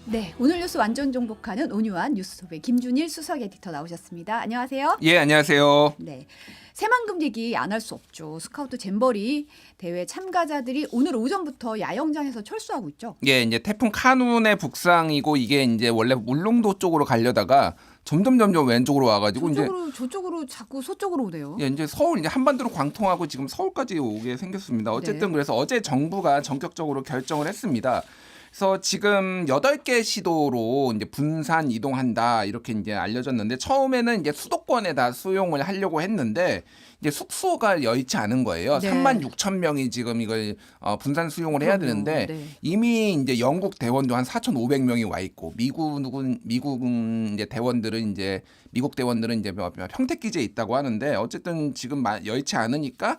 네, 오늘 뉴스 완전 정복하는 온유한 뉴스톱의 김준일 수석 에디터 나오셨습니다. 안녕하세요. 예, 안녕하세요. 네, 새만금 얘기 안 할 수 없죠. 스카우트 잼버리 대회 참가자들이 오늘 오전부터 야영장에서 철수하고 있죠. 예, 이제 태풍 카눈의 북상이고 이게 이제 원래 울릉도 쪽으로 가려다가 점점 왼쪽으로 와가지고 저쪽으로 자꾸 서쪽으로 오네요. 예, 이제 서울 이제 한반도로 광통하고 지금 서울까지 오게 생겼습니다. 어쨌든 네. 그래서 어제 정부가 전격적으로 결정을 했습니다. 그래서 지금 8개 시도로 이제 분산 이동한다 이렇게 이제 알려졌는데 처음에는 이제 수도권에다 수용을 하려고 했는데 이제 숙소가 여의치 않은 거예요. 네. 36,000명이 지금 이걸 분산 수용을 해야 되는데 네. 이미 이제 영국 대원도 한 4,500명이 와 있고 미국은 이제 대원들은 이제 미국 대원들은 이제 평택기지에 있다고 하는데 어쨌든 지금 여의치 않으니까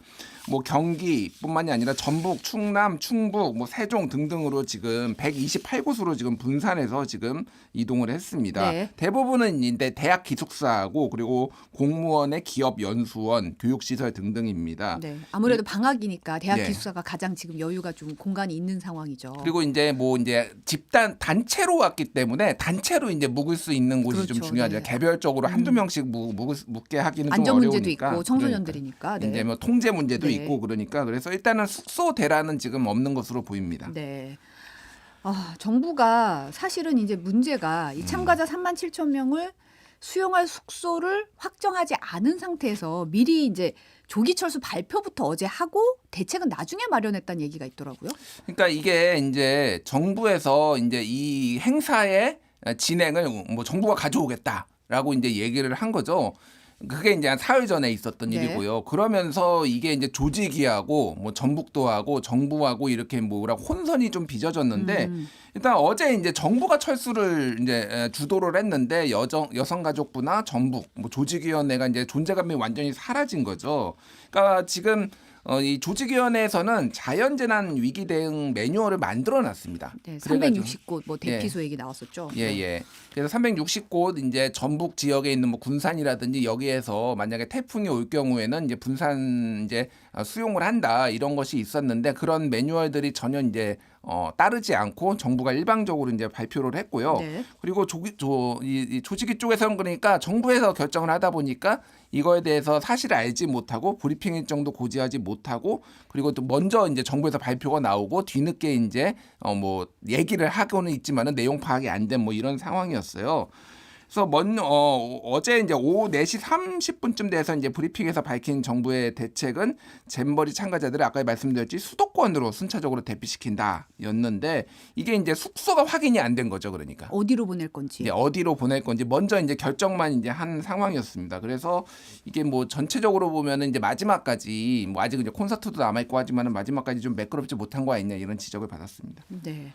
뭐 경기뿐만이 아니라 전북, 충남, 충북, 뭐 세종 등등으로 지금 128곳으로 지금 분산해서 지금 이동을 했습니다. 네. 대부분은 이제 대학 기숙사하고 그리고 공무원의 기업 연수원, 교육시설 등등입니다. 네, 아무래도 방학이니까 대학 예. 기숙사가 가장 지금 여유가 좀 공간이 있는 상황이죠. 그리고 이제 뭐 이제 집단 단체로 왔기 때문에 단체로 이제 묵을 수 있는 곳이 그렇죠. 좀 중요하죠. 네. 개별적으로 한두 명씩 묵게 하기는 좀 안전 문제도 어려우니까. 있고 청소년들이니까. 네. 이제 뭐 통제 문제도 네. 있고 그러니까 그래서 일단은 숙소 대란은 지금 없는 것으로 보입니다. 네. 정부가 사실은 이제 문제가 이 참가자 37,000명을 수용할 숙소를 확정하지 않은 상태에서 미리 이제 조기 철수 발표부터 어제 하고 대책은 나중에 마련했다는 얘기가 있더라고요. 그러니까 이게 이제 정부에서 이제 이 행사의 진행을 뭐 정부가 가져오겠다라고 이제 얘기를 한 거죠. 그게 이제 한 사흘 전에 있었던 네. 일이고요. 그러면서 이게 이제 조직위하고 뭐 전북도하고 정부하고 이렇게 뭐라고 혼선이 좀 빚어졌는데 일단 어제 이제 정부가 철수를 이제 주도를 했는데 여성가족부나 전북 뭐 조직위원회가 이제 존재감이 완전히 사라진 거죠. 그러니까 지금 이 조직위원회에서는 자연재난 위기 대응 매뉴얼을 만들어놨습니다. 네, 그래가지고 360곳 뭐 대피소 얘기 나왔었죠. 예. 그래서 360곳 이제 전북 지역에 있는 뭐 군산이라든지 여기에서 만약에 태풍이 올 경우에는 이제 분산 이제 수용을 한다 이런 것이 있었는데 그런 매뉴얼들이 전혀 이제 따르지 않고 정부가 일방적으로 이제 발표를 했고요. 네. 그리고 이 조직위 쪽에서는 그러니까 정부에서 결정을 하다 보니까 이거에 대해서 사실을 알지 못하고 브리핑 일정도 고지하지 못하고 그리고 또 먼저 이제 정부에서 발표가 나오고 뒤늦게 이제 뭐 얘기를 하고는 있지만은 내용 파악이 안 된 뭐 이런 상황이었어요. 그래서 어제 이제 오후 4시 30분쯤 돼서 이제 브리핑에서 밝힌 정부의 대책은 잼버리 참가자들을 아까 말씀드렸지 수도권으로 순차적으로 대피시킨다였는데 이게 이제 숙소가 확인이 안 된 거죠. 그러니까 어디로 보낼 건지. 이제 어디로 보낼 건지 먼저 이제 결정만 이제 한 상황이었습니다. 그래서 이게 뭐 전체적으로 보면은 이제 마지막까지 뭐 아직 이제 콘서트도 남아 있고 하지만은 마지막까지 좀 매끄럽지 못한 거 아니냐 이런 지적을 받았습니다. 네.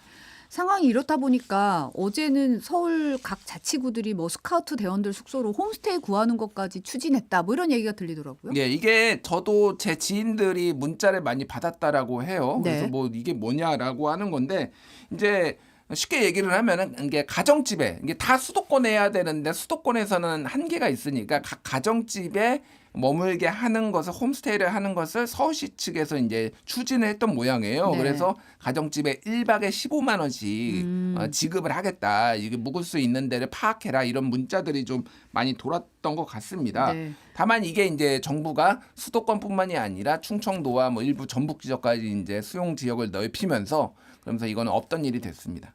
상황이 이렇다 보니까 어제는 서울 각 자치구들이 뭐 스카우트 대원들 숙소로 홈스테이 구하는 것까지 추진했다. 뭐 이런 얘기가 들리더라고요. 예, 이게 저도 제 지인들이 문자를 많이 받았다라고 해요. 네. 그래서 뭐 이게 뭐냐라고 하는 건데 이제 쉽게 얘기를 하면은 이게 가정집에 이게 다 수도권에 해야 되는데 수도권에서는 한계가 있으니까 각 가정집에 머물게 하는 것을 홈스테이를 하는 것을 서울시 측에서 이제 추진을 했던 모양이에요. 네. 그래서 가정집에 1박에 15만 원씩 지급을 하겠다. 이게 묵을 수 있는 데를 파악해라. 이런 문자들이 좀 많이 돌았던 것 같습니다. 네. 다만 이게 이제 정부가 수도권뿐만이 아니라 충청도와 뭐 일부 전북 지역까지 이제 수용 지역을 넓히면서 그러면서 이거는 없던 일이 됐습니다.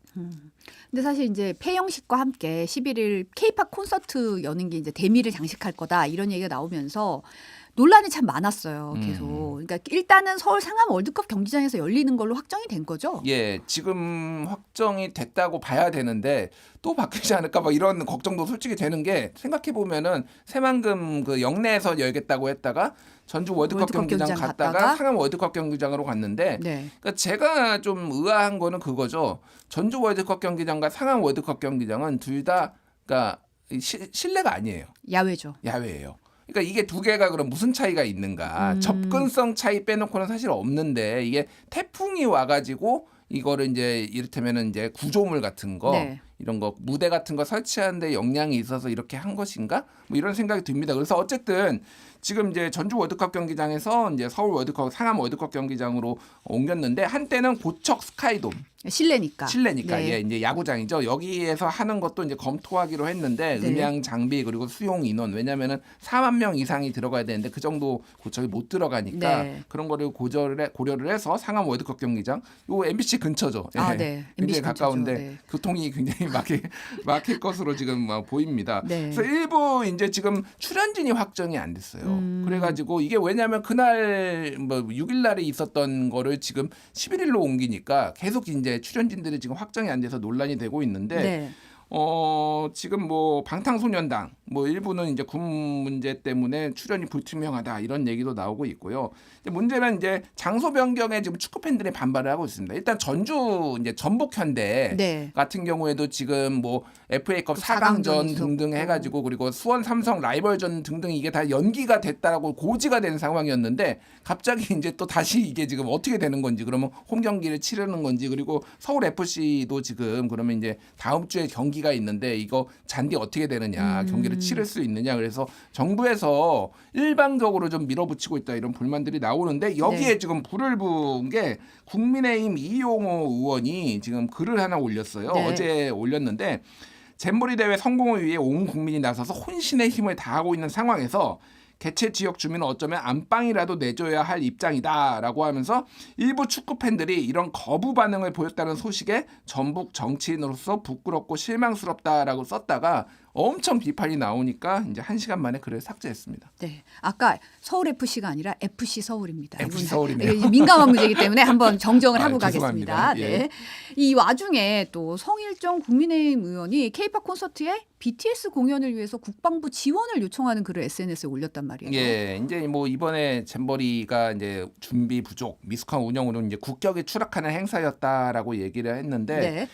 근데 사실 이제 폐영식과 함께 11일 K-팝 콘서트 여는 게 이제 대미를 장식할 거다 이런 얘기가 나오면서 논란이 참 많았어요. 계속. 그러니까 일단은 서울 상암 월드컵 경기장에서 열리는 걸로 확정이 된 거죠. 예, 지금 확정이 됐다고 봐야 되는데 또 바뀌지 않을까 뭐 이런 걱정도 솔직히 되는 게 생각해 보면은 새만금 그 영내에서 열겠다고 했다가 전주 월드컵 경기장 갔다가 상암 월드컵 경기장으로 갔는데 네. 그러니까 제가 좀 의아한 거는 그거죠. 전주 월드컵 경기장과 상암 월드컵 경기장은 둘 다 그러니까 실내가 아니에요. 야외죠. 야외예요. 그러니까 이게 두 개가 그럼 무슨 차이가 있는가? 접근성 차이 빼놓고는 사실 없는데 이게 태풍이 와가지고 이거를 이제 이를테면은 이제 구조물 같은 거 네. 이런 거 무대 같은 거 설치하는데 역량이 있어서 이렇게 한 것인가? 뭐 이런 생각이 듭니다. 그래서 어쨌든 지금 이제 전주 월드컵 경기장에서 이제 서울 월드컵 상암 월드컵 경기장으로 옮겼는데 한때는 고척 스카이돔 실내니까. 예, 이제 야구장이죠. 여기에서 하는 것도 이제 검토하기로 했는데 네. 음향 장비 그리고 수용 인원 왜냐면은 4만 명 이상이 들어가야 되는데 그 정도 고척이 못 들어가니까 네. 그런 거를 고려를 해서 상암 월드컵 경기장 요 MBC 근처죠. 예. 아, 네. 굉장히 MBC 가까운데 근처죠. 네. 교통이 굉장히 막힐 것으로 지금 보입니다. 네. 그래서 일부 이제 지금 출연진이 확정이 안 됐어요. 그래가지고 이게 왜냐하면 그날 뭐 6일 날에 있었던 거를 지금 11일로 옮기니까 계속 이제 출연진들이 지금 확정이 안 돼서 논란이 되고 있는데 네. 지금 뭐 방탄소년단 뭐 일부는 이제 군 문제 때문에 출연이 불투명하다 이런 얘기도 나오고 있고요. 이제 문제는 이제 장소 변경에 지금 축구 팬들이 반발을 하고 있습니다. 일단 전주 이제 전북 현대 네. 같은 경우에도 지금 뭐 FA컵 4강전 4강전 등등 있었고. 해가지고 그리고 수원 삼성 라이벌전 등등 이게 다 연기가 됐다라고 고지가 된 상황이었는데 갑자기 이제 또 다시 이게 지금 어떻게 되는 건지 그러면 홈 경기를 치르는 건지 그리고 서울 FC도 지금 그러면 이제 다음 주에 경기가 있는데 이거 잔디 어떻게 되느냐 경기를 치를 수 있느냐 그래서 정부에서 일방적으로 좀 밀어붙이고 있다 이런 불만들이 나오는데 여기에 네. 지금 불을 부은 게 국민의힘 이용호 의원이 지금 글을 하나 올렸어요. 네. 어제 올렸는데 잼버리 대회 성공을 위해 온 국민이 나서서 혼신의 힘을 다하고 있는 상황에서 개최 지역 주민은 어쩌면 안방이라도 내줘야 할 입장이다라고 하면서 일부 축구 팬들이 이런 거부 반응을 보였다는 소식에 전북 정치인으로서 부끄럽고 실망스럽다라고 썼다가 엄청 비판이 나오니까 이제 1시간 만에 글을 삭제했습니다. 네. 아까 서울 FC가 아니라 FC 서울입니다. FC 이건 서울이네요. 이게 민감한 문제이기 때문에 한번 정정을 하고 죄송합니다. 가겠습니다. 예. 네. 이 와중에 또 성일정 국민의힘 의원이 K-팝 콘서트에 BTS 공연을 위해서 국방부 지원을 요청하는 글을 SNS에 올렸단 말이에요. 예, 이제 뭐 이번에 잼버리가 이제 준비 부족, 미숙한 운영으로 이제 국격이 추락하는 행사였다라고 얘기를 했는데. 네.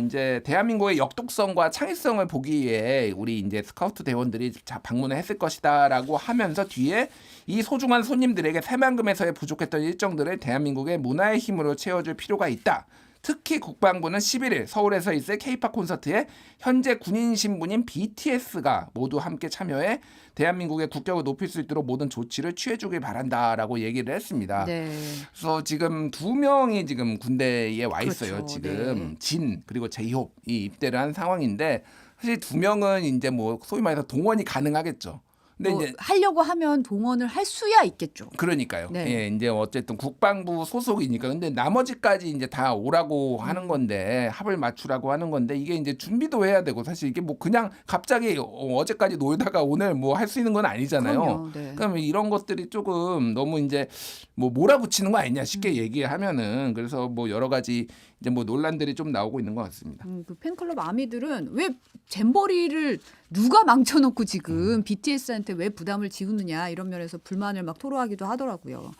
이제 대한민국의 역독성과 창의성을 보기 위해 우리 이제 스카우트 대원들이 방문을 했을 것이다라고 하면서 뒤에 이 소중한 손님들에게 새만금에서의 부족했던 일정들을 대한민국의 문화의 힘으로 채워줄 필요가 있다. 특히 국방부는 11일 서울에서 있을 K-팝 콘서트에 현재 군인 신분인 BTS가 모두 함께 참여해 대한민국의 국격을 높일 수 있도록 모든 조치를 취해주길 바란다라고 얘기를 했습니다. 네. 그래서 지금 2명이 지금 군대에 와 있어요. 그렇죠. 지금 네. 진 그리고 제이홉이 입대를 한 상황인데 사실 2명은 이제 뭐 소위 말해서 동원이 가능하겠죠. 근데 뭐 이제 하려고 하면 동원을 할 수야 있겠죠. 그러니까요. 네. 예, 이제 어쨌든 국방부 소속이니까. 근데 나머지까지 이제 다 오라고 하는 건데 합을 맞추라고 하는 건데 이게 이제 준비도 해야 되고 사실 이게 뭐 그냥 갑자기 어제까지 놀다가 오늘 뭐 할 수 있는 건 아니잖아요. 그럼요. 네. 그러면 이런 것들이 조금 너무 이제 뭐 몰아붙이는 거 아니냐 쉽게 얘기하면은 그래서 뭐 여러 가지 이제 뭐 논란들이 좀 나오고 있는 것 같습니다. 그 팬클럽 아미들은 왜 잼버리를 누가 망쳐놓고 지금 BTS한테 왜 부담을 지우느냐 이런 면에서 불만을 막 토로하기도 하더라고요.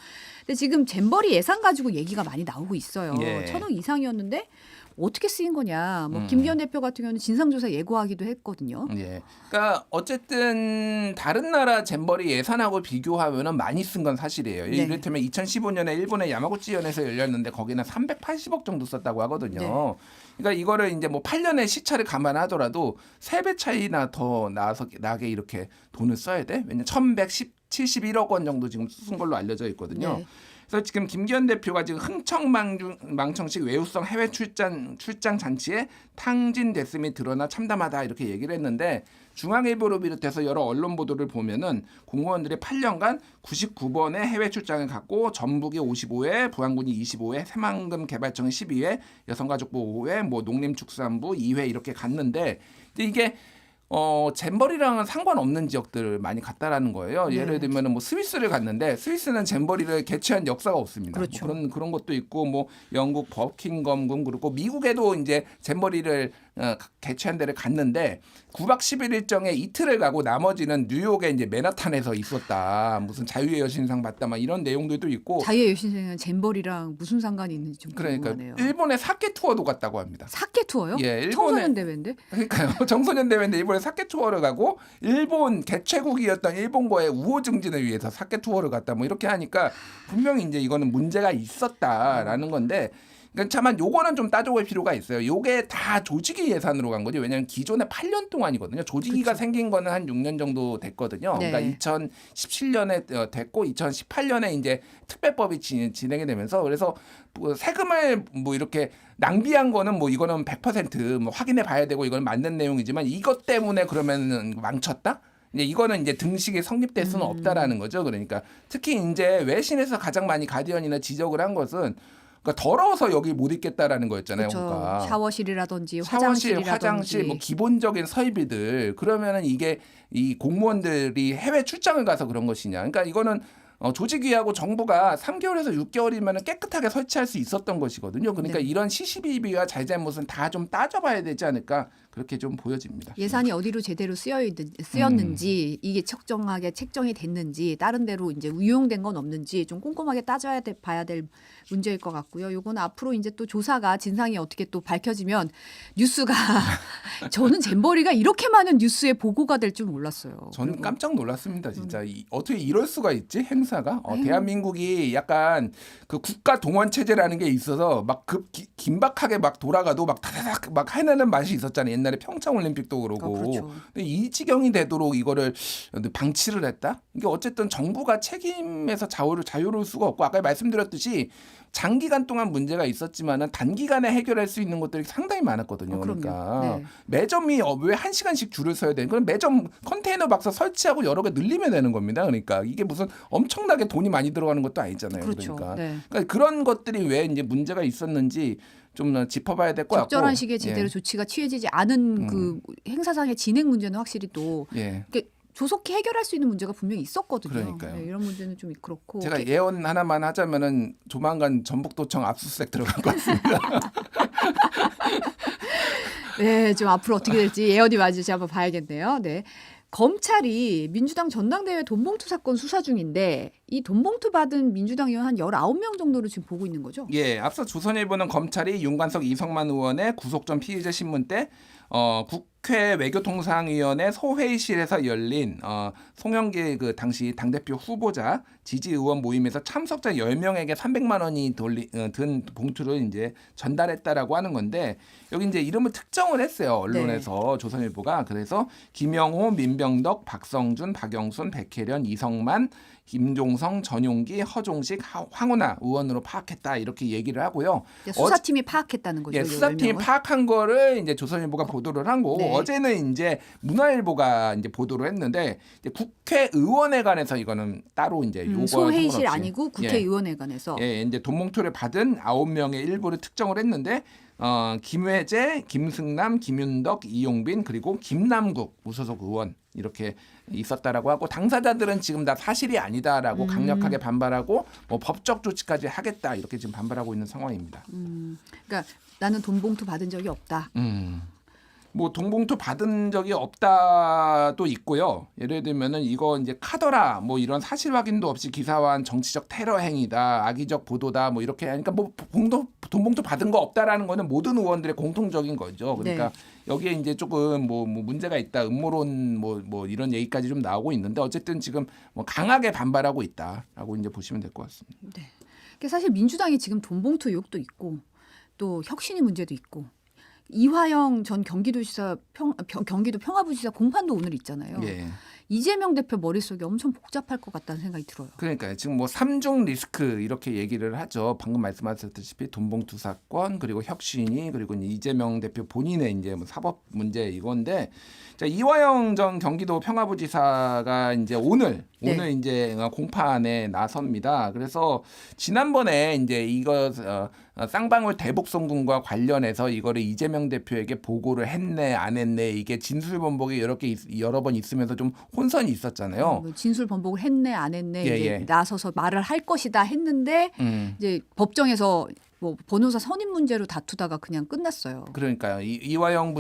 근데 지금 잼버리 예산 가지고 얘기가 많이 나오고 있어요. 예. 1,000억 이상이었는데 어떻게 쓰인 거냐. 뭐 김기현 대표 같은 경우는 진상조사 예고하기도 했거든요. 예. 그러니까 어쨌든 다른 나라 잼버리 예산하고 비교하면은 많이 쓴 건 사실이에요. 네. 이를테면 2015년에 일본의 야마구치현에서 열렸는데 거기는 380억 정도 썼다고 하거든요. 네. 그러니까 이거를 이제 뭐 8년의 시차를 감안하더라도 3배 차이나 더 나게 이렇게 돈을 써야 돼. 왜냐면 1,171억 원 정도 지금 쓴 걸로 알려져 있거든요. 네. 그래서 지금 김기현 대표가 지금 흥청망청식 외유성 해외 출장 잔치에 탕진됐음이 드러나 참담하다 이렇게 얘기를 했는데 중앙일보를 비롯해서 여러 언론 보도를 보면은 공무원들이 8년간 99번의 해외 출장을 갔고 전북이 55회, 부안군이 25회, 새만금 개발청이 12회, 여성가족부 5회, 뭐 농림축산부 2회 이렇게 갔는데 이게 잼버리랑은 상관없는 지역들을 많이 갔다라는 거예요. 네. 예를 들면 뭐 스위스를 갔는데 스위스는 잼버리를 개최한 역사가 없습니다. 그렇죠. 뭐 그런 것도 있고 뭐 영국 버킹엄궁 그리고 미국에도 이제 잼버리를 개최한 데를 갔는데 9박 10일 일정에 이틀을 가고 나머지는 뉴욕의 이제 맨하탄에서 있었다. 무슨 자유의 여신상 받다 막 이런 내용들도 있고. 자유의 여신생은 잼버리랑 무슨 상관이 있는지 좀 그러니까 궁금하네요. 일본의 사케 투어도 갔다고 합니다. 사케 투어요? 예, 일본의 청소년 대회인데? 그러니까요. 청소년 대회인데 일본에 사케 투어를 가고 일본 개최국이었던 일본과의 우호 증진을 위해서 사케 투어를 갔다 뭐 이렇게 하니까 분명히 이제 이거는 문제가 있었다라는 건데 그러니까 차만 요거는 좀 따져볼 필요가 있어요. 요게 다 조직위 예산으로 간 거죠. 왜냐하면 기존에 8년 동안이거든요. 조직위가 그쵸. 생긴 거는 한 6년 정도 됐거든요. 네. 그러니까 2017년에 됐고 2018년에 이제 특별법이 진행이 되면서 그래서 뭐 세금을 뭐 이렇게 낭비한 거는 뭐 이거는 100% 확인해 봐야 되고 이건 맞는 내용이지만 이것 때문에 그러면은 망쳤다? 이제 이거는 이제 등식이 성립될 수는 없다라는 거죠. 그러니까 특히 이제 외신에서 가장 많이 가디언이나 지적을 한 것은 그러니까 더러워서 여기 못 있겠다라는 거였잖아요. 그렇죠. 그러니까. 샤워실이라든지 샤워실, 화장실이라든지 화장실, 뭐 기본적인 설비들 그러면은 이게 이 공무원들이 해외 출장을 가서 그런 것이냐? 그러니까 이거는 조직위하고 정부가 3개월에서 6개월이면 깨끗하게 설치할 수 있었던 것이거든요. 그러니까 네. 이런 시시비비와 잘잘못은 다 좀 따져봐야 되지 않을까 그렇게 좀 보여집니다. 예산이 어디로 제대로 쓰였는지 이게 적정하게 책정이 됐는지 다른 데로 이제 운용된 건 없는지 좀 꼼꼼하게 봐야 될 문제일 것 같고요. 요거는 앞으로 이제 또 조사가 진상이 어떻게 또 밝혀지면 뉴스가 저는 잼버리가 이렇게 많은 뉴스에 보고가 될 줄 몰랐어요. 저는 그리고 깜짝 놀랐습니다. 진짜 어떻게 이럴 수가 있지 행사가? 대한민국이 약간 그 국가 동원 체제라는 게 있어서 막 긴박하게 막 돌아가도 막 다다닥 막 해내는 맛이 있었잖아요. 옛날에 평창 올림픽도 그러고. 그렇죠. 근데 이 지경이 되도록 이거를 방치를 했다? 이게 어쨌든 정부가 책임에서 자유로울 수가 없고 아까 말씀드렸듯이 장기간 동안 문제가 있었지만은 단기간에 해결할 수 있는 것들이 상당히 많았거든요. 그럼요. 그러니까 네. 매점이 왜 1시간씩 줄을 서야 되는? 그럼 매점 컨테이너 박스 설치하고 여러 개 늘리면 되는 겁니다. 그러니까 이게 무슨 엄청나게 돈이 많이 들어가는 것도 아니잖아요. 그렇죠. 그러니까. 네. 그러니까 그런 것들이 왜 이제 문제가 있었는지 좀 짚어봐야 될 것 같고. 적절한 시기에 제대로 예. 조치가 취해지지 않은 그 행사상의 진행 문제는 확실히 또 예. 이렇게 조속히 해결할 수 있는 문제가 분명히 있었거든요. 그러니까요. 네, 이런 문제는 좀 그렇고. 제가 예언 하나만 하자면은 조만간 전북도청 압수수색 들어갈 것 같습니다. 네, 좀 앞으로 어떻게 될지 예언이 맞을지 한번 봐야겠네요. 네. 검찰이 민주당 전당대회 돈봉투 사건 수사 중인데 이 돈봉투 받은 민주당 의원 한 19명 정도를 지금 보고 있는 거죠? 예, 앞서 조선일보는 검찰이 윤관석 이성만 의원의 구속 전 피의자 신문 때 국회 외교통상위원회 소회의실에서 열린 송영길 그 당시 당대표 후보자 지지 의원 모임에서 참석자 10명에게 300만 원이 든 봉투를 이제 전달했다라고 하는 건데 여기 이제 이름을 특정을 했어요. 언론에서 조선일보가. 그래서 김영호, 민병덕, 박성준, 박영순, 백혜련, 이성만, 김종성, 전용기, 허종식, 황운하 의원으로 파악했다 이렇게 얘기를 하고요. 수사팀이 파악했다는 거죠. 예, 수사팀이 10명을. 파악한 거를 이제 조선일보가 보도를 한 거고 네. 어제는 이제 문화일보가 이제 보도를 했는데 이제 국회의원회관에서 이거는 따로 이제 요거 소회의실 상관없이 아니고 국회의원회관에서 예, 이제 돈봉투를 받은 9명의 일부를 특정을 했는데 김회재, 김승남, 김윤덕, 이용빈 그리고 김남국 무소속 의원 이렇게 있었다라고 하고 당사자들은 지금 다 사실이 아니다라고 강력하게 반발하고 뭐 법적 조치까지 하겠다 이렇게 지금 반발하고 있는 상황입니다. 그러니까 나는 돈봉투 받은 적이 없다. 뭐 돈봉투 받은 적이 없다도 있고요. 예를 들면은 이거 이제 카더라 뭐 이런 사실 확인도 없이 기사화한 정치적 테러 행위다, 악의적 보도다 뭐 이렇게 하니까 뭐 돈봉투 받은 거 없다라는 거는 모든 의원들의 공통적인 거죠. 그러니까 여기에 이제 조금 뭐 문제가 있다, 음모론 뭐 이런 얘기까지 좀 나오고 있는데 어쨌든 지금 뭐 강하게 반발하고 있다라고 이제 보시면 될 것 같습니다. 네. 그러니까 사실 민주당이 지금 돈봉투 의혹도 있고 또 혁신이 문제도 있고 이화영 전 경기도지사 경기도 평화부지사 공판도 오늘 있잖아요. 예. 이재명 대표 머릿속이 엄청 복잡할 것 같다는 생각이 들어요. 그러니까 지금 뭐 3중 리스크 이렇게 얘기를 하죠. 방금 말씀하셨다시피 돈봉투 사건 그리고 혁신이 그리고 이재명 대표 본인의 이제 뭐 사법 문제 이건데 자, 이화영 전 경기도 평화부지사가 이제 오늘 이제 공판에 나섭니다. 그래서 지난번에 이제 이거 쌍방울 대북송금과 관련해서 이거를 이재명 대표에게 보고를 했네 안 했네 이게 진술 번복이 여러 번 있으면서 좀 혼선이 있었잖아요. 진술 번복을 했네 안 했네 예, 이제 예. 나서서 말을 할 것이다 했는데 이제 법정에서 뭐 변호사 선임 문제로 다투다가 그냥 끝났어요. 그러니까요. 이화영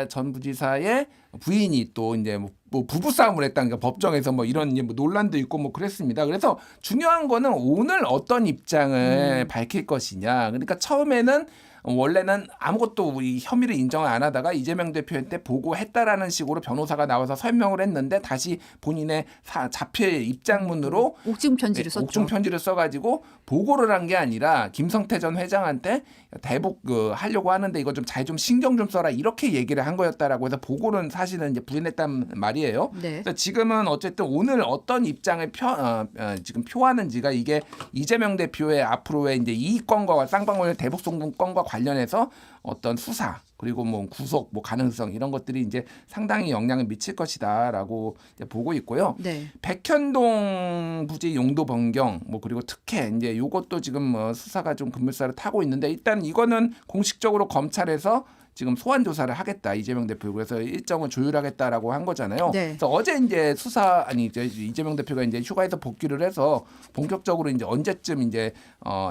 전 부지사의 부인이 또 이제 뭐 부부 싸움을 했다는 게 법정에서 뭐 이런 뭐 논란도 있고 뭐 그랬습니다. 그래서 중요한 거는 오늘 어떤 입장을 밝힐 것이냐. 그러니까 처음에는 원래는 아무것도 이 혐의를 인정을 안 하다가 이재명 대표한테 보고했다라는 식으로 변호사가 나와서 설명을 했는데 다시 본인의 자필 입장문으로 옥중 편지를 썼죠. 옥중 편지를 써가지고 보고를 한 게 아니라 김성태 전 회장한테 대북 하려고 하는데 이거 좀 잘 좀 신경 좀 써라 이렇게 얘기를 한 거였다라고 해서 보고는 사실은 이제 부인했단 말이에요. 네. 그래서 지금은 어쨌든 오늘 어떤 입장을 지금 표하는지가 이게 이재명 대표의 앞으로의 이제 이익권과 쌍방울 대북 송금권과 관련해서 어떤 수사 그리고 뭐 구속 뭐 가능성 이런 것들이 이제 상당히 영향을 미칠 것이다라고 이제 보고 있고요. 네. 백현동 부지 용도 변경 뭐 그리고 특혜 이제 요것도 지금 뭐 수사가 좀 급물살을 타고 있는데 일단 이거는 공식적으로 검찰에서 지금 소환 조사를 하겠다 이재명 대표 그래서 일정을 조율하겠다라고 한 거잖아요. 네. 그래서 어제 이제 이제 이재명 대표가 이제 휴가에서 복귀를 해서 본격적으로 이제 언제쯤 이제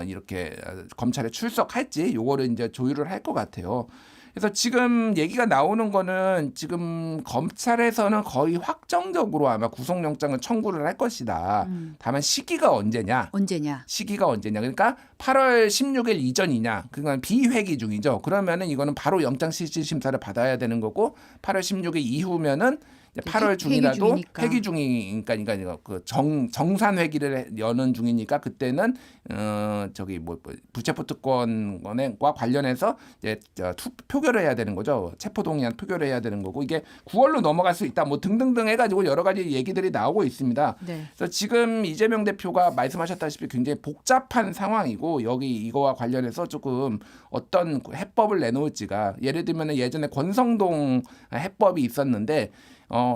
이렇게 검찰에 출석할지 요거를 이제 조율을 할 것 같아요. 그래서 지금 얘기가 나오는 거는 지금 검찰에서는 거의 확정적으로 아마 구속영장을 청구를 할 것이다. 다만 시기가 언제냐? 시기가 언제냐? 그러니까 8월 16일 이전이냐? 그건 비회기 중이죠. 그러면은 이거는 바로 영장실질심사를 받아야 되는 거고 8월 16일 이후면은 8월 중이라도 회기 중이니까 그 정산 회기를 여는 중이니까 그때는 불체포 특권과 관련해서 이제 표결을 해야 되는 거죠. 체포동의안 표결을 해야 되는 거고 이게 9월로 넘어갈 수 있다. 뭐 등등등 해가지고 여러 가지 얘기들이 나오고 있습니다. 네. 그래서 지금 이재명 대표가 말씀하셨다시피 굉장히 복잡한 상황이고 여기 이거와 관련해서 조금 어떤 해법을 내놓을지가 예를 들면 예전에 권성동 해법이 있었는데.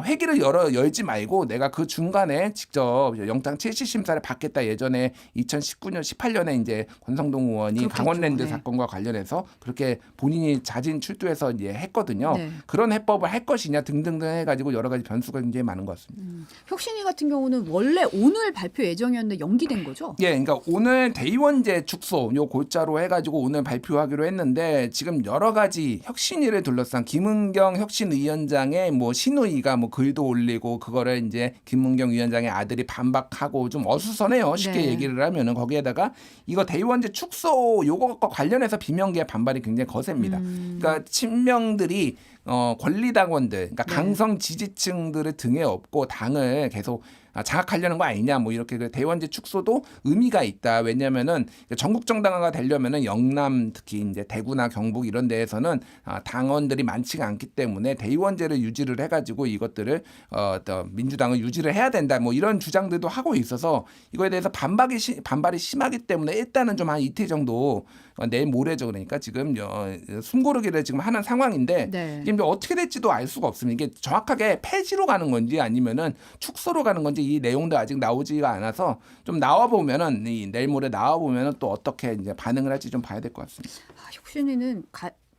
회기를 열지 말고 내가 그 중간에 직접 영장 실질심사를 받겠다. 예전에 2019년, 18년에 이제 권성동 의원이 그렇겠죠. 강원랜드 네. 사건과 관련해서 그렇게 본인이 자진 출두해서 이제 했거든요. 네. 그런 해법을 할 것이냐 등등등 해가지고 여러 가지 변수가 굉장히 많은 것 같습니다. 혁신위 같은 경우는 원래 오늘 발표 예정이었는데 연기된 거죠? 예, 그러니까 오늘 대의원제 축소 요 골자로 해가지고 오늘 발표하기로 했는데 지금 여러 가지 혁신위를 둘러싼 김은경 혁신위원장의 뭐 신우이가 뭐 글도 올리고 그거를 이제 김문경 위원장의 아들이 반박하고 좀 어수선해요. 쉽게 네. 얘기를 하면은 거기에다가 이거 대의원제 축소 요것과 관련해서 비명계의 반발이 굉장히 거셉니다. 그러니까 친명들이 권리당원들, 그러니까 네. 강성 지지층들을 등에 업고 당을 계속 장악하려는 거 아니냐, 뭐 이렇게 그 대의원제 축소도 의미가 있다. 왜냐하면은 전국 정당화가 되려면은 영남 특히 이제 대구나 경북 이런 데에서는 당원들이 많지가 않기 때문에 대의원제를 유지를 해가지고 이것들을 민주당을 유지를 해야 된다. 뭐 이런 주장들도 하고 있어서 이거에 대해서 반발이 심하기 때문에 일단은 좀 한 이틀 정도 내일 모레죠. 그러니까 지금 숨고르기를 지금 하는 상황인데 네. 이게 어떻게 될지도 알 수가 없습니다. 이게 정확하게 폐지로 가는 건지 아니면은 축소로 가는 건지 이 내용도 아직 나오지가 않아서 좀 나와 보면은 내일 모레 나와 보면은 또 어떻게 이제 반응을 할지 좀 봐야 될 것 같습니다. 혁신위는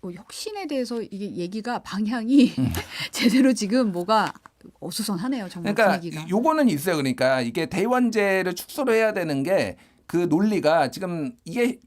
혁신에 대해서 이게 얘기가 방향이 제대로 지금 뭐가 어수선하네요. 정말 그러니까 분위기가. 요거는 있어요. 그러니까 이게 대의원제를 축소를 해야 되는 게 그 논리가 지금 이게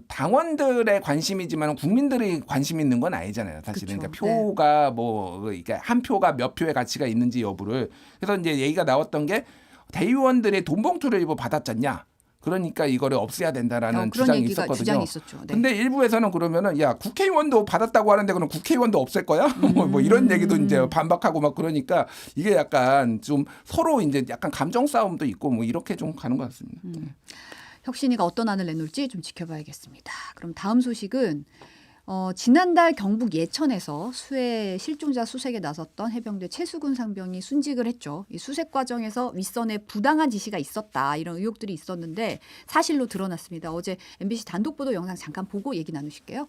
당원들의 관심이지만 국민들이 관심 있는 건 아니잖아요. 사실 그쵸. 그러니까 표가 뭐 이게 한 표가 몇 표의 가치가 있는지 여부를 그래서 이제 얘기가 나왔던 게 대의원들이 돈 봉투를 일부 받았잖냐. 그러니까 이거를 없애야 된다라는 주장이 있었거든요. 주장이 있었죠. 네. 근데 일부에서는 그러면은 야 국회의원도 받았다고 하는데 그럼 국회의원도 없앨 거야? 뭐 이런 얘기도 이제 반박하고 막 그러니까 이게 약간 좀 서로 이제 약간 감정 싸움도 있고 뭐 이렇게 좀 가는 것 같습니다. 혁신위가 어떤 안을 내놓을지 좀 지켜봐야겠습니다. 그럼 다음 소식은 지난달 경북 예천에서 수해 실종자 수색에 나섰던 해병대 최수근 상병이 순직을 했죠. 이 수색 과정에서 윗선에 부당한 지시가 있었다 이런 의혹들이 있었는데 사실로 드러났습니다. 어제 MBC 단독 보도 영상 잠깐 보고 얘기 나누실게요.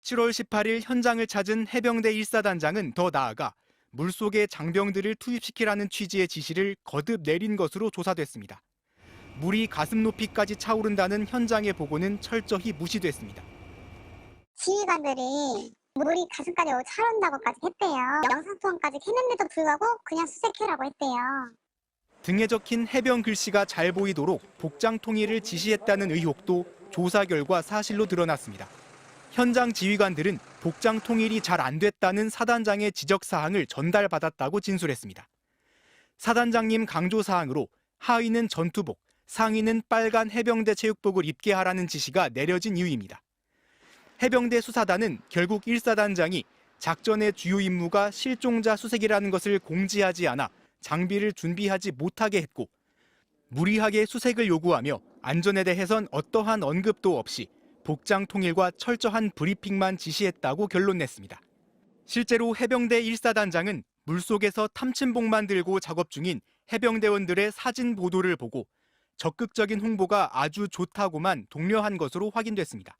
7월 18일 현장을 찾은 해병대 1사단장은 더 나아가 물속에 장병들을 투입시키라는 취지의 지시를 거듭 내린 것으로 조사됐습니다. 물이 가슴 높이까지 차오른다는 현장의 보고는 철저히 무시됐습니다. 지휘관들이 물이 가슴까지 차오른다고까지 했대요. 영상통화까지 했는데도 불구하고 그냥 수색해라고 했대요. 등에 적힌 해병 글씨가 잘 보이도록 복장 통일을 지시했다는 의혹도 조사 결과 사실로 드러났습니다. 현장 지휘관들은 복장 통일이 잘 안 됐다는 사단장의 지적사항을 전달받았다고 진술했습니다. 사단장님 강조사항으로 하의는 전투복, 상의는 빨간 해병대 체육복을 입게 하라는 지시가 내려진 이유입니다. 해병대 수사단은 결국 1사단장이 작전의 주요 임무가 실종자 수색이라는 것을 공지하지 않아 장비를 준비하지 못하게 했고 무리하게 수색을 요구하며 안전에 대해선 어떠한 언급도 없이 복장 통일과 철저한 브리핑만 지시했다고 결론냈습니다. 실제로 해병대 1사단장은 물속에서 탐침봉만 들고 작업 중인 해병대원들의 사진 보도를 보고 적극적인 홍보가 아주 좋다고만 독려한 것으로 확인됐습니다.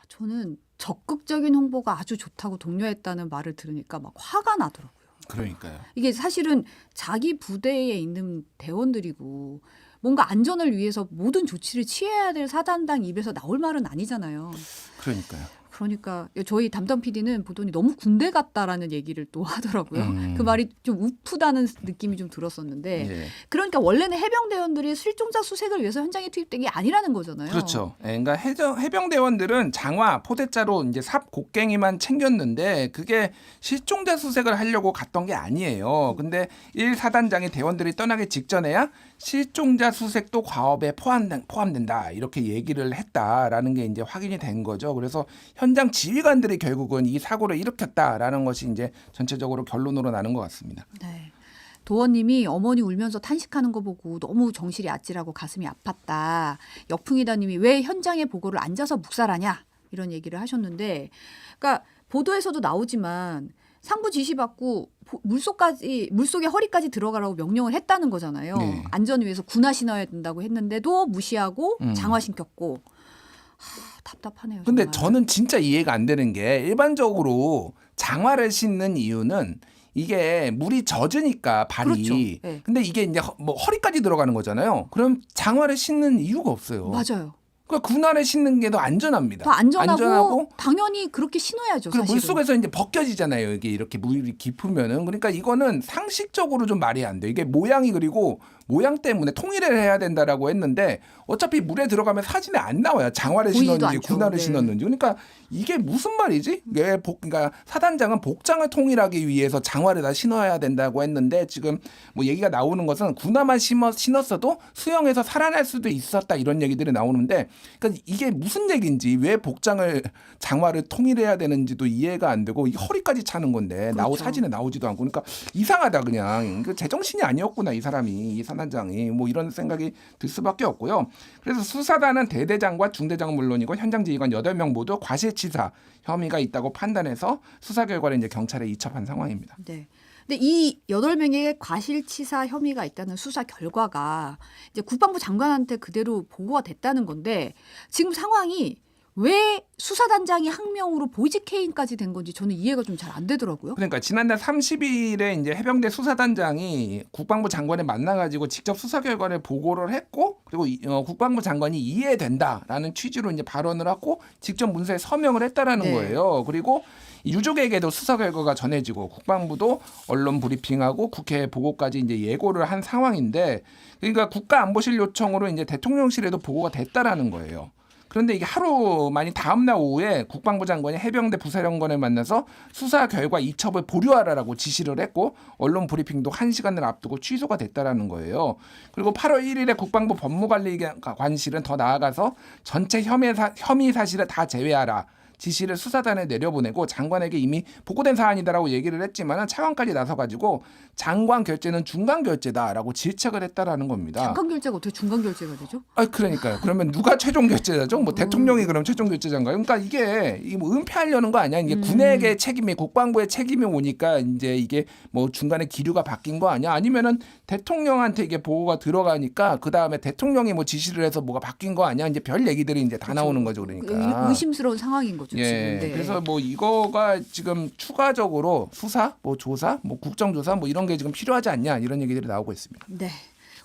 저는 적극적인 홍보가 아주 좋다고 독려했다는 말을 들으니까 막 화가 나더라고요. 그러니까요. 이게 사실은 자기 부대에 있는 대원들이고 뭔가 안전을 위해서 모든 조치를 취해야 될 사단장 입에서 나올 말은 아니잖아요. 그러니까요. 그러니까 저희 담당 PD는 보더니 너무 군대 같다라는 얘기를 또 하더라고요. 그 말이 좀 우프다는 느낌이 좀 들었었는데 예. 그러니까 원래는 해병대원들이 실종자 수색을 위해서 현장에 투입된 게 아니라는 거잖아요. 그렇죠. 예, 그러니까 해병대원들은 장화, 포대자로 이제 삽 곡괭이만 챙겼는데 그게 실종자 수색을 하려고 갔던 게 아니에요. 근데 1사단장이 대원들이 떠나기 직전에야 실종자 수색도 과업에 포함된다 이렇게 얘기를 했다라는 게 이제 확인이 된 거죠. 그래서 현장 지휘관들이 결국은 이 사고를 일으켰다라는 것이 이제 전체적으로 결론으로 나는 것 같습니다. 네. 도원님이 어머니 울면서 탄식하는 거 보고 너무 정신이 아찔하고 가슴이 아팠다. 역풍이다님이 왜 현장의 보고를 앉아서 묵살하냐 이런 얘기를 하셨는데, 그러니까 보도에서도 나오지만 상부 지시 받고 물속에 허리까지 들어가라고 명령을 했다는 거잖아요. 네. 안전 위해서 군화 신어야 된다고 했는데도 무시하고 장화 신겼고. 답답하네요. 근데 정말. 저는 진짜 이해가 안 되는 게 일반적으로 장화를 신는 이유는 이게 물이 젖으니까 발이. 그렇죠. 네. 근데 이게 이제 뭐 허리까지 들어가는 거잖아요. 그럼 장화를 신는 이유가 없어요. 맞아요. 그러니까 군화를 신는 게 더 안전합니다. 더 안전하고 당연히 그렇게 신어야죠. 그리고 사실은. 물속에서 이제 벗겨지잖아요. 이게 이렇게 물이 깊으면은. 그러니까 이거는 상식적으로 좀 말이 안 돼. 이게 모양이 그리고 모양 때문에 통일을 해야 된다라고 했는데 어차피 물에 들어가면 사진에 안 나와요. 장화를 보이지도 신었는지 않죠. 군화를 네. 신었는지. 그러니까 이게 무슨 말이지? 그러니까 사단장은 복장을 통일하기 위해서 장화를 다 신어야 된다고 했는데 지금 뭐 얘기가 나오는 것은 군화만 신었어도 수영해서 살아날 수도 있었다 이런 얘기들이 나오는데 그러니까 이게 무슨 얘기인지 왜 장화를 통일해야 되는지도 이해가 안 되고 이 허리까지 차는 건데 그렇죠. 사진에 나오지도 않고 그러니까 이상하다 그냥 제정신이 아니었구나 이 사람이 이 사단장이 뭐 이런 생각이 들 수밖에 없고요. 그래서 수사단은 대대장과 중대장은 물론이고 현장 지휘관 8명 모두 과실치사 혐의가 있다고 판단해서 수사 결과를 이제 경찰에 이첩한 상황입니다. 네. 근데 이 8명의 과실치사 혐의가 있다는 수사 결과가 이제 국방부 장관한테 그대로 보고가 됐다는 건데 지금 상황이 왜 수사단장이 항명으로 보직해임까지 된 건지 저는 이해가 좀 잘 안 되더라고요. 그러니까 지난달 30일에 이제 해병대 수사단장이 국방부 장관을 만나가지고 직접 수사 결과를 보고를 했고 그리고 국방부 장관이 이해된다라는 취지로 이제 발언을 하고 직접 문서에 서명을 했다라는 네. 거예요. 그리고 유족에게도 수사 결과가 전해지고 국방부도 언론 브리핑하고 국회 보고까지 이제 예고를 한 상황인데 그러니까 국가안보실 요청으로 이제 대통령실에도 보고가 됐다라는 거예요. 그런데 이게 하루 만이 다음날 오후에 국방부 장관이 해병대 부사령관을 만나서 수사 결과 이첩을 보류하라라고 지시를 했고 언론 브리핑도 1시간을 앞두고 취소가 됐다라는 거예요. 그리고 8월 1일에 국방부 법무관리관실은 더 나아가서 전체 혐의 사실을 다 제외하라. 지시를 수사단에 내려보내고 장관에게 이미 보고된 사안이다라고 얘기를 했지만 차관까지 나서가지고 장관 결재는 중간 결재다라고 질책을 했다라는 겁니다. 장관 결재가 어떻게 중간 결재가 되죠? 아, 그러니까요. 그러면 누가 최종 결재자죠? 뭐 대통령이 그럼 최종 결재자인가요? 그러니까 이게 뭐 은폐하려는 거 아니야? 이게 군에게 책임이 국방부의 책임이 오니까 이제 이게 뭐 중간에 기류가 바뀐 거 아니야? 아니면은 대통령한테 이게 보고가 들어가니까 그 다음에 대통령이 뭐 지시를 해서 뭐가 바뀐 거 아니야? 이제 별 얘기들이 이제 다 나오는 거죠, 그러니까. 의심스러운 상황인 거죠. 예. 지금. 네. 그래서 뭐 이거가 지금 추가적으로 수사, 뭐 조사, 뭐 국정조사 뭐 이런 게 지금 필요하지 않냐 이런 얘기들이 나오고 있습니다. 네.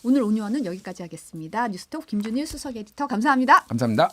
오늘 온유화는 여기까지 하겠습니다. 뉴스톱 김준일 수석 에디터 감사합니다. 감사합니다.